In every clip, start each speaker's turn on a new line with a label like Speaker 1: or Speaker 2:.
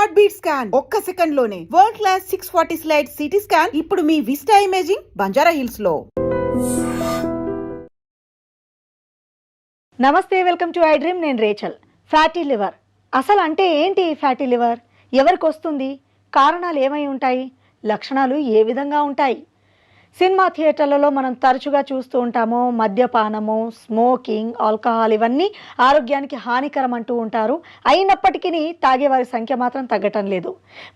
Speaker 1: Heart beat scan ఒక్క second లోనే world class 640 slide CT scan ఇప్పుడు మీ విస్టా ఇమేజింగ్ బంజారా హిల్స్ లో.
Speaker 2: నమస్తే, వెల్కమ్ టు ఐ డ్రీమ్. నేను రేచల్. ఫ్యాటీ లివర్ అసలు అంటే ఏంటి? ఫ్యాటీ లివర్ ఎవరికి వస్తుంది? కారణాలు ఏమై ఉంటాయి? లక్షణాలు ఏ విధంగా ఉంటాయి? సినిమా థియేటర్లలో మనం తరచుగా చూస్తూ ఉంటాము, మద్యపానము, స్మోకింగ్, ఆల్కహాల్ ఇవన్నీ ఆరోగ్యానికి హానికరం అంటూ ఉంటారు. అయినప్పటికీ తాగేవారి సంఖ్య మాత్రం తగ్గటం లేదు.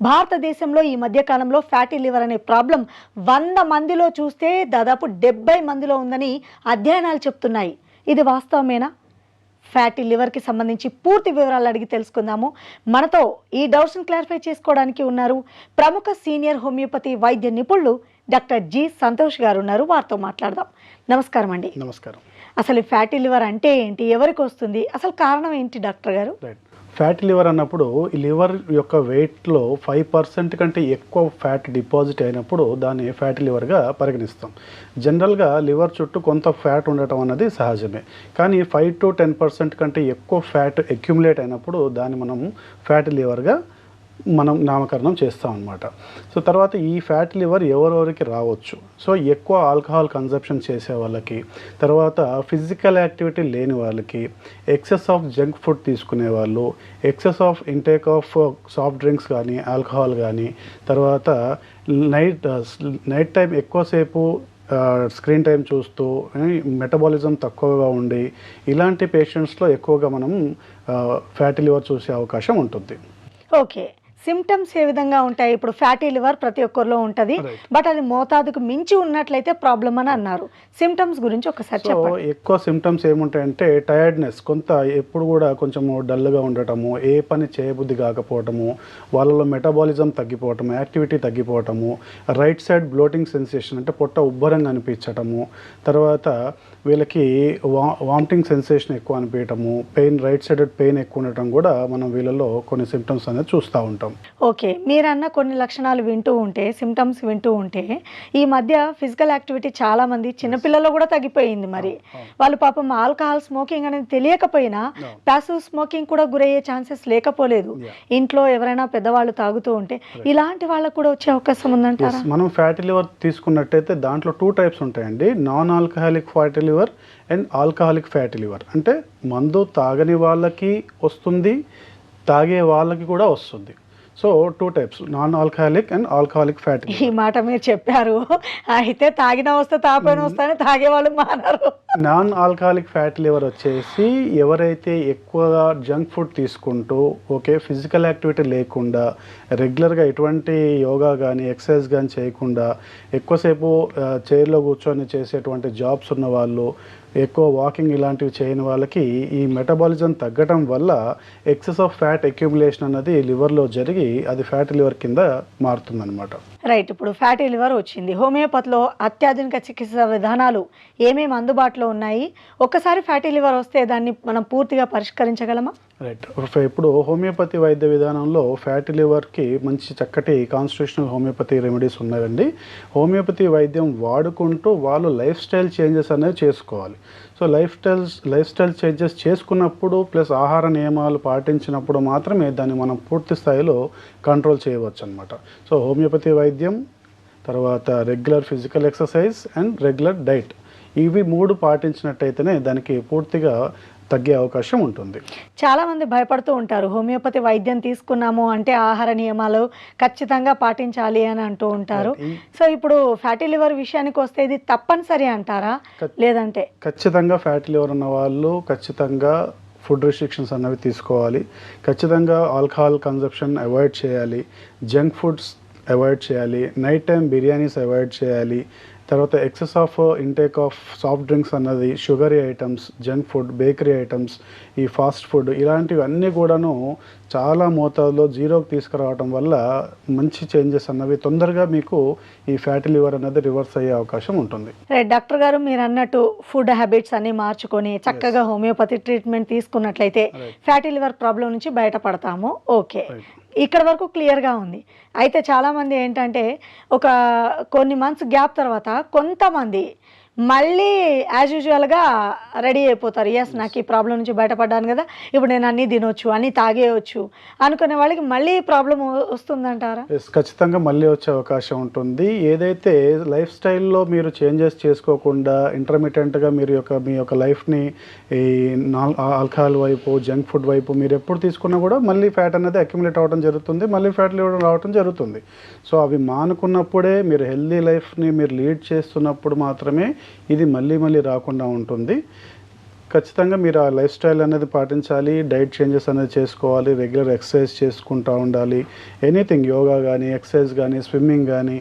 Speaker 2: భారతదేశంలో ఈ మధ్యకాలంలో ఫ్యాటీ లివర్ అనే ప్రాబ్లం 100 మందిలో చూస్తే దాదాపు 70 మందిలో ఉందని అధ్యయనాలు చెప్తున్నాయి. ఇది వాస్తవమేనా? ఫ్యాటీ లివర్కి సంబంధించి పూర్తి వివరాలు అడిగి తెలుసుకుందాము. మనతో ఈ డౌట్స్ని క్లారిఫై చేసుకోవడానికి ఉన్నారు ప్రముఖ సీనియర్ హోమియోపతి వైద్య నిపుణులు డాక్టర్ జి సంతోష్ గారు ఉన్నారు. వారితో మాట్లాడదాం. నమస్కారం అండి.
Speaker 3: నమస్కారం.
Speaker 2: అసలు ఫ్యాటీ లివర్ అంటే ఏంటి, ఎవరికి వస్తుంది, అసలు కారణం ఏంటి డాక్టర్ గారు?
Speaker 3: ఫ్యాటీ లివర్ అన్నప్పుడు ఈ లివర్ యొక్క వెయిట్లో 5% కంటే ఎక్కువ ఫ్యాట్ డిపాజిట్ అయినప్పుడు దాన్ని ఫ్యాటీ లివర్గా పరిగణిస్తాం. జనరల్గా లివర్ చుట్టూ కొంత ఫ్యాట్ ఉండటం అన్నది సహజమే, కానీ 5 to 10% కంటే ఎక్కువ ఫ్యాట్ అక్యుములేట్ అయినప్పుడు దాన్ని మనం ఫ్యాటీ లివర్గా మనం నామకరణం చేస్తాం అన్నమాట. సో తర్వాత ఈ ఫ్యాటీ లివర్ ఎవరెవరికి రావచ్చు? సో ఎక్కువ ఆల్కహాల్ కన్జంప్షన్ చేసే వాళ్ళకి, తర్వాత ఫిజికల్ యాక్టివిటీ లేని వాళ్ళకి, ఎక్సెస్ ఆఫ్ జంక్ ఫుడ్ తీసుకునే వాళ్ళు, excess of intake of soft drinks కానీ ఆల్కహాల్ కానీ, తర్వాత నైట్ టైం ఎక్కువసేపు స్క్రీన్ టైం చూస్తూ మెటబాలిజం తక్కువగా ఉండి ఇలాంటి పేషెంట్స్లో ఎక్కువగా మనం ఫ్యాటీ లివర్ చూసే అవకాశం ఉంటుంది.
Speaker 2: ఓకే, సిమ్టమ్స్ ఏ విధంగా ఉంటాయి? ఇప్పుడు ఫ్యాటీ లివర్ ప్రతి ఒక్కరిలో ఉంటుంది, బట్ అది మోతాదుకు మించి ఉన్నట్లయితే ప్రాబ్లం అని అన్నారు. సిమ్టమ్స్ గురించి ఒకసారి చెప్పండి.
Speaker 3: ఎక్కువ సిమ్టమ్స్ ఏముంటాయంటే టైర్డ్నెస్, కొంత ఎప్పుడు కూడా కొంచెము డల్గా ఉండటము, ఏ పని చేయబుద్ధి కాకపోవటము, వాళ్ళలో మెటబాలిజం తగ్గిపోవటము, యాక్టివిటీ తగ్గిపోవటము, రైట్ సైడ్ బ్లోటింగ్ సెన్సేషన్ అంటే పొట్ట ఉబ్బరంగా అనిపించటము, తర్వాత వీళ్ళకి వామిటింగ్ సెన్సేషన్ ఎక్కువ అనిపించటము, రైట్ సైడెడ్ పెయిన్ ఎక్కువ ఉండటం కూడా మనం వీళ్ళలో కొన్ని సిమ్టమ్స్ అనేది చూస్తూ ఉంటాం.
Speaker 2: ఓకే, మీరన్న కొన్ని లక్షణాలు వింటూ ఉంటే, సిమ్టమ్స్ వింటూ ఉంటే, ఈ మధ్య ఫిజికల్ యాక్టివిటీ చాలా మంది చిన్నపిల్లల్లో కూడా తగ్గిపోయింది. మరి వాళ్ళు పాపం ఆల్కహాల్ స్మోకింగ్ అనేది తెలియకపోయినా ప్యాసివ్ స్మోకింగ్ కూడా గురయ్యే ఛాన్సెస్ లేకపోలేదు. ఇంట్లో ఎవరైనా పెద్దవాళ్ళు తాగుతూ ఉంటే ఇలాంటి వాళ్ళకు కూడా వచ్చే అవకాశం ఉందంటారా?
Speaker 3: మనం ఫ్యాటీ లివర్ తీసుకున్నట్టయితే దాంట్లో 2 టైప్స్ ఉంటాయండి. Non alcoholic fatty liver and alcoholic fatty liver. అంటే మందు తాగని వాళ్ళకి వస్తుంది, తాగే వాళ్ళకి కూడా వస్తుంది. So 2 types, non alcoholic and alcoholic fatty.
Speaker 2: ఈ మాట మీరు చెప్పారు, అయితే తాగిన వస్తే తాపైన వస్తానే తాగే వాళ్ళు మానరు.
Speaker 3: నాన్ ఆల్కహాలిక్ ఫ్యాటీ లివర్ వచ్చేసి ఎవరైతే ఎక్కువగా జంక్ ఫుడ్ తీసుకుంటూ, ఓకే, ఫిజికల్ యాక్టివిటీ లేకుండా, రెగ్యులర్గా ఎటువంటి యోగా కానీ ఎక్సర్సైజ్ కానీ చేయకుండా ఎక్కువసేపు చైర్లో కూర్చొని చేసేటువంటి జాబ్స్ ఉన్న వాళ్ళు, ఎక్కువ వాకింగ్ ఇలాంటివి చేయని వాళ్ళకి ఈ మెటబాలిజం తగ్గటం వల్ల ఎక్సెస్ ఆఫ్ ఫ్యాట్ అక్యుములేషన్ అన్నది లివర్లో జరిగి అది ఫ్యాటీ లివర్ కింద మారుతుందన్నమాట.
Speaker 2: రైట్, ఇప్పుడు ఫ్యాటీ లివర్ వచ్చింది. హోమియోపతిలో అత్యాధునిక చికిత్సా విధానాలు ఏమేమి అందుబాటులో ఉన్నాయి? ఒక్కసారి ఫ్యాటీ లివర్ వస్తే దాన్ని మనం పూర్తిగా పరిష్కరించగలమా?
Speaker 3: రైట్, ఇప్పుడు హోమియోపతి వైద్య విధానంలో ఫ్యాటీ లివర్కి మంచి చక్కటి కాన్స్టిట్యూషనల్ హోమియోపతి రెమెడీస్ ఉన్నాయండి. హోమియోపతి వైద్యం వాడుకుంటూ వాళ్ళు లైఫ్ స్టైల్ చేంజెస్ అనేవి చేసుకోవాలి. సో లైఫ్ స్టైల్ చేంజెస్ చేసుకున్నప్పుడు ప్లస్ ఆహార నియమాలు పాటించినప్పుడు మాత్రమే దాన్ని మనం పూర్తి స్థాయిలో కంట్రోల్ చేయవచ్చు అనమాట. సో హోమియోపతి వైద్యం, తర్వాత regular physical exercise and regular diet, ఇవి 3 పాటించినట్టయితేనే దానికి పూర్తిగా తగ్గే అవకాశం ఉంటుంది.
Speaker 2: చాలామంది భయపడుతూ ఉంటారు, హోమియోపతి వైద్యం తీసుకున్నాము అంటే ఆహార నియమాలు ఖచ్చితంగా పాటించాలి అని అంటూ ఉంటారు. సో ఇప్పుడు ఫ్యాటీ లివర్ విషయానికి వస్తే ఇది తప్పనిసరి అంటారా? లేదంటే
Speaker 3: ఖచ్చితంగా ఫ్యాటీ లివర్ ఉన్న వాళ్ళు ఖచ్చితంగా ఫుడ్ రిస్ట్రిక్షన్స్ అన్నవి తీసుకోవాలి. ఖచ్చితంగా ఆల్కహాల్ కన్జంప్షన్ అవాయిడ్ చేయాలి, జంక్ ఫుడ్స్ అవాయిడ్ చేయాలి, నైట్ టైం బిర్యానీస్ అవాయిడ్ చేయాలి, తర్వాత excess of intake of soft drinks అన్నది, sugary items, junk food, bakery items, ఈ ఫాస్ట్ ఫుడ్ ఇలాంటివన్నీ కూడాను చాలా మోతాదులో జీరోకి తీసుకురావడం వల్ల మంచి చేంజెస్ అన్నవి తొందరగా మీకు ఈ ఫ్యాటీ లివర్ అనేది రివర్స్ అయ్యే అవకాశం ఉంటుంది.
Speaker 2: డాక్టర్ గారు, మీరు అన్నట్టు ఫుడ్ హ్యాబిట్స్ అన్ని మార్చుకొని చక్కగా హోమియోపతి ట్రీట్మెంట్ తీసుకున్నట్లయితే ఫ్యాటీ లివర్ ప్రాబ్లం నుంచి బయటపడతాము. ఓకే, ఇక్కడ వరకు క్లియర్గా ఉంది. అయితే చాలామంది ఏంటంటే కొన్ని మంత్స్ గ్యాప్ తర్వాత కొంతమంది మళ్ళీ యాజ్ యూజువల్గా రెడీ అయిపోతారు. ఎస్, నాకు ఈ ప్రాబ్లం నుంచి బయటపడ్డాను కదా, ఇప్పుడు నేను అన్నీ తినొచ్చు, అన్నీ తాగేయచ్చు అనుకునే వాళ్ళకి మళ్ళీ ప్రాబ్లం వస్తుందంటారా?
Speaker 3: ఎస్, ఖచ్చితంగా మళ్ళీ వచ్చే అవకాశం ఉంటుంది. ఏదైతే లైఫ్ స్టైల్లో మీరు చేంజెస్ చేసుకోకుండా ఇంటర్మీడియట్గా మీ యొక్క లైఫ్ని ఈ ఆల్కహాల్ వైపు, జంక్ ఫుడ్ వైపు మీరు ఎప్పుడు తీసుకున్నా కూడా మళ్ళీ ఫ్యాట్ అనేది అక్యుములేట్ అవ్వడం జరుగుతుంది, మళ్ళీ ఫ్యాట్ లివర్ రావడం జరుగుతుంది. సో అవి మానుకున్నప్పుడే, మీరు హెల్దీ లైఫ్ని మీరు లీడ్ చేస్తున్నప్పుడు మాత్రమే ఇది మళ్ళీ రాకుండా ఉంటుంది. ఖచ్చితంగా మీరు ఆ లైఫ్ స్టైల్ అనేది పాటించాలి, డైట్ చేంజెస్ అనేది చేసుకోవాలి, రెగ్యులర్ ఎక్సర్సైజ్ చేసుకుంటూ ఉండాలి. ఎనీథింగ్, యోగా కానీ, ఎక్సర్సైజ్ కానీ, స్విమ్మింగ్ కానీ,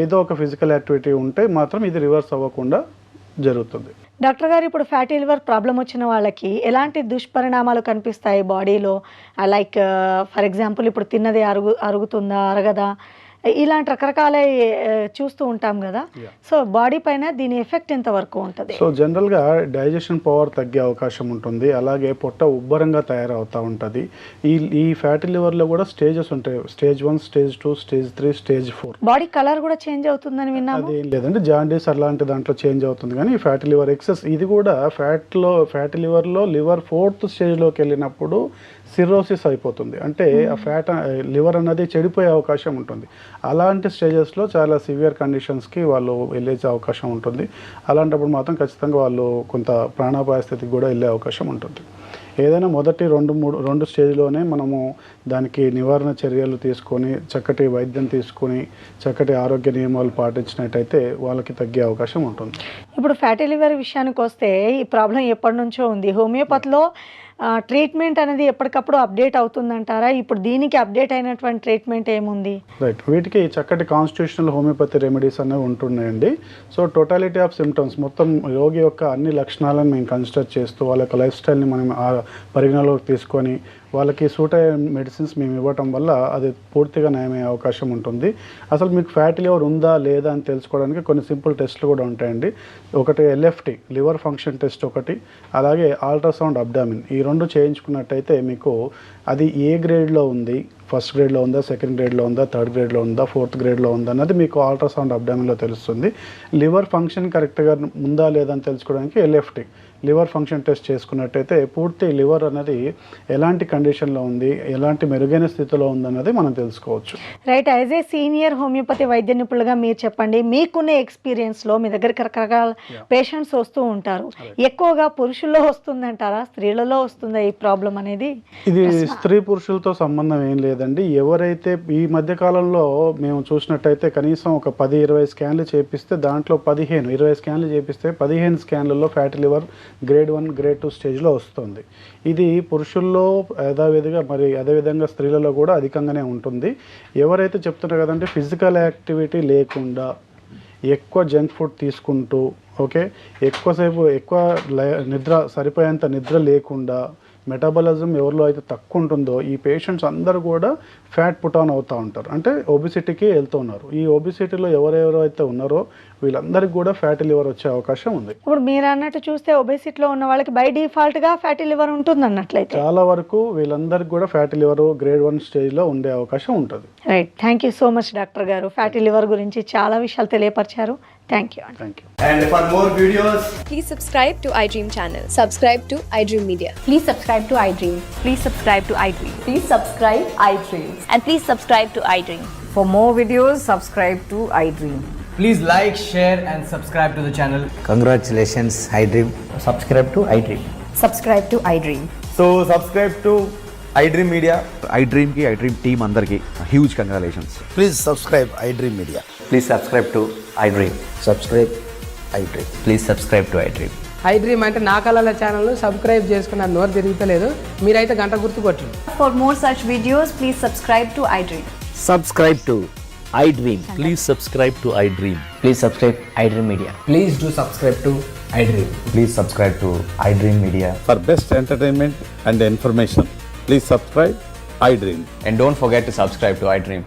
Speaker 3: ఏదో ఒక ఫిజికల్ యాక్టివిటీ ఉంటే మాత్రం ఇది రివర్స్ అవ్వకుండా జరుగుతుంది.
Speaker 2: డాక్టర్ గారు, ఇప్పుడు ఫ్యాటీ లివర్ ప్రాబ్లం వచ్చిన వాళ్ళకి ఎలాంటి దుష్పరిణామాలు కనిపిస్తాయి బాడీలో? లైక్ ఫర్ ఎగ్జాంపుల్, ఇప్పుడు తిన్నది అరుగుతుందా, అరగదా, ఇలాంటి రకరకాల చూస్తూ ఉంటాం కదా. సో బాడీ పైన దీని ఎఫెక్ట్ ఎంతవరకు ఉంటుంది?
Speaker 3: సో జనరల్గా డైజెషన్ పవర్ తగ్గే అవకాశం ఉంటుంది, అలాగే పొట్ట ఉబ్బరంగా తయారవుతూ ఉంటుంది. ఈ ఫ్యాటీ లివర్లో కూడా స్టేజెస్ ఉంటాయి, stage 1, stage 2, stage 3, stage 4.
Speaker 2: Body colour కూడా చేంజ్ అవుతుందని విన్నాము.
Speaker 3: అదేం లేదండి, జాండీస్ అలాంటి దాంట్లో చేంజ్ అవుతుంది. కానీ ఫ్యాటీ లివర్ ఎక్సెస్ ఇది కూడా ఫ్యాటీ లివర్లో లివర్ 4th స్టేజ్లోకి వెళ్ళినప్పుడు సిరోసిస్ అయిపోతుంది. అంటే ఆ లివర్ అనేది చెడిపోయే అవకాశం ఉంటుంది. అలాంటి స్టేజెస్లో చాలా సివియర్ కండిషన్స్కి వాళ్ళు వెళ్ళే అవకాశం ఉంటుంది. అలాంటప్పుడు మాత్రం ఖచ్చితంగా వాళ్ళు కొంత ప్రాణాపాయ స్థితికి కూడా వెళ్ళే అవకాశం ఉంటుంది. ఏదైనా మొదటి 2 స్టేజ్లోనే మనము దానికి నివారణ చర్యలు తీసుకొని, చక్కటి వైద్యం తీసుకొని, చక్కటి ఆరోగ్య నియమాలు పాటించినట్టయితే వాళ్ళకి తగ్గే అవకాశం ఉంటుంది.
Speaker 2: ఇప్పుడు ఫ్యాటీ లివర్ విషయానికి వస్తే ఈ ప్రాబ్లం ఎప్పటి నుంచో ఉంది. హోమియోపతిలో ట్రీట్మెంట్ అనేది ఎప్పటికప్పుడు అప్డేట్ అవుతుందంటారా? ఇప్పుడు దీనికి అప్డేట్ అయినటువంటి ట్రీట్మెంట్ ఏముంది?
Speaker 3: రైట్, వీటికి చక్కటి కాన్స్టిట్యూషనల్ హోమియోపతి రెమెడీస్ అనేవి ఉంటున్నాయండి. సో టోటాలిటీ ఆఫ్ సిమ్టమ్స్, మొత్తం రోగి యొక్క అన్ని లక్షణాలను మేము కన్సిడర్ చేస్తూ, వాళ్ళ యొక్క లైఫ్ స్టైల్ని మనం పరిగణలోకి తీసుకొని వాళ్ళకి సూట్ అయ్యే మెడిసిన్స్ మేము ఇవ్వటం వల్ల అది పూర్తిగా నయమయ్యే అవకాశం ఉంటుంది. అసలు మీకు ఫ్యాటీ లివర్ ఉందా లేదా అని తెలుసుకోవడానికి కొన్ని సింపుల్ టెస్ట్లు కూడా ఉంటాయండి. ఒకటి LFT, లివర్ ఫంక్షన్ టెస్ట్ ఒకటి, అలాగే అల్ట్రాసౌండ్ అబ్డామిన్. ఈ 2 చేయించుకున్నట్టయితే మీకు అది ఏ గ్రేడ్లో ఉంది, ఫస్ట్ గ్రేడ్లో ఉందా, సెకండ్ గ్రేడ్లో ఉందా, థర్డ్ గ్రేడ్లో ఉందా, 4th గ్రేడ్లో ఉందా అన్నది మీకు అల్ట్రాసౌండ్ అబ్డామిన్లో తెలుస్తుంది. లివర్ ఫంక్షన్ కరెక్ట్గా ఉందా లేదా అని తెలుసుకోవడానికి LFT, లివర్ ఫంక్షన్ టెస్ట్ చేసుకున్నట్టయితే పూర్తి లివర్ అనేది ఎలాంటి కండిషన్లో ఉంది, ఎలాంటి మెరుగైన స్థితిలో ఉందన్నది మనం తెలుసుకోవచ్చు.
Speaker 2: Right, as a senior homeopathy వైద్య నిపుణులుగా మీరు చెప్పండి, మీకున్న ఎక్స్పీరియన్స్లో మీ దగ్గరికి రకరకాల పేషెంట్స్ వస్తూ ఉంటారు. ఎక్కువగా పురుషుల్లో వస్తుందంటారా, స్త్రీలలో వస్తుందా ఈ ప్రాబ్లం అనేది?
Speaker 3: ఇది స్త్రీ పురుషులతో సంబంధం ఏం లేదండి. ఎవరైతే ఈ మధ్య కాలంలో మేము చూసినట్టయితే కనీసం ఒక 10-20 స్కాన్లు చేపిస్తే దాంట్లో 20 స్కాన్లు చేపిస్తే 15 స్కాన్లలో ఫ్యాటీ లివర్ గ్రేడ్ 1, గ్రేడ్ 2 స్టేజ్లో వస్తుంది. ఇది పురుషుల్లో అదేవిధంగా స్త్రీలలో కూడా అధికంగానే ఉంటుంది. ఎవరైతే చెప్తున్నారు కదంటే ఫిజికల్ యాక్టివిటీ లేకుండా, ఎక్కువ జంక్ ఫుడ్ తీసుకుంటూ, ఎక్కువ నిద్ర, సరిపోయేంత నిద్ర లేకుండా, మెటాబాలిజం ఎవరిలో అయితే తక్కువ ఉంటుందో ఈ పేషెంట్స్ అందరూ కూడా ఫ్యాట్ పుట్ ఆన్ అవుతూ ఉంటారు, అంటే ఒబిసిటీకి వెళ్తూ ఉన్నారు. ఈ ఒబిసిటీలో ఎవరెవరైతే ఉన్నారో వీళ్ళందరికీ కూడా ఫ్యాటీ లివర్ వచ్చే అవకాశం ఉంది.
Speaker 2: ఇప్పుడు మీరు అన్నట్టు చూస్తే ఒబేసిటీలో ఉన్న వాళ్ళకి బై డిఫాల్ట్గా ఫ్యాటీ లివర్ ఉంటుంది అన్నట్లయితే
Speaker 3: చాలా వరకు వీళ్ళందరికీ కూడా ఫ్యాటీ లివర్ గ్రేడ్ 1 స్టేజ్లో ఉండే అవకాశం ఉంటుంది.
Speaker 2: Right, thank you so much doctor గారు. ఫ్యాటీ లివర్ గురించి చాలా విషయాలు తెలియపరిచారు. Thank you.
Speaker 4: And for more videos,
Speaker 5: Please subscribe to iDream channel. Subscribe to iDream Media.
Speaker 6: Please subscribe to iDream.
Speaker 5: Please subscribe to iDream.
Speaker 6: Please subscribe iDream.
Speaker 5: And please subscribe to iDream.
Speaker 6: For more videos, subscribe to iDream.
Speaker 4: please like, share and subscribe to the channel.
Speaker 7: Congratulations, iDream.
Speaker 8: Subscribe to iDream.
Speaker 6: Subscribe to iDream.
Speaker 4: So subscribe to iDream Media.
Speaker 9: iDream ki iDream team andarki huge congratulations.
Speaker 7: Please subscribe iDream Media.
Speaker 8: Please subscribe to iDream.
Speaker 7: Subscribe iDream.
Speaker 8: Please subscribe to iDream.
Speaker 10: iDream అంటే నా కళల channel subscribe చేసుకున్న నోరు తిరుగుతలేదు, మీరైతే గంట గుర్తు కొట్టండి.
Speaker 6: For more such videos, please subscribe to iDream.
Speaker 8: Subscribe to iDream. Please subscribe to iDream. Please subscribe iDream Media.
Speaker 4: Please do subscribe to iDream.
Speaker 8: Please subscribe to iDream Media.
Speaker 11: For best entertainment and information, please subscribe iDream.
Speaker 8: And don't forget to subscribe to iDream.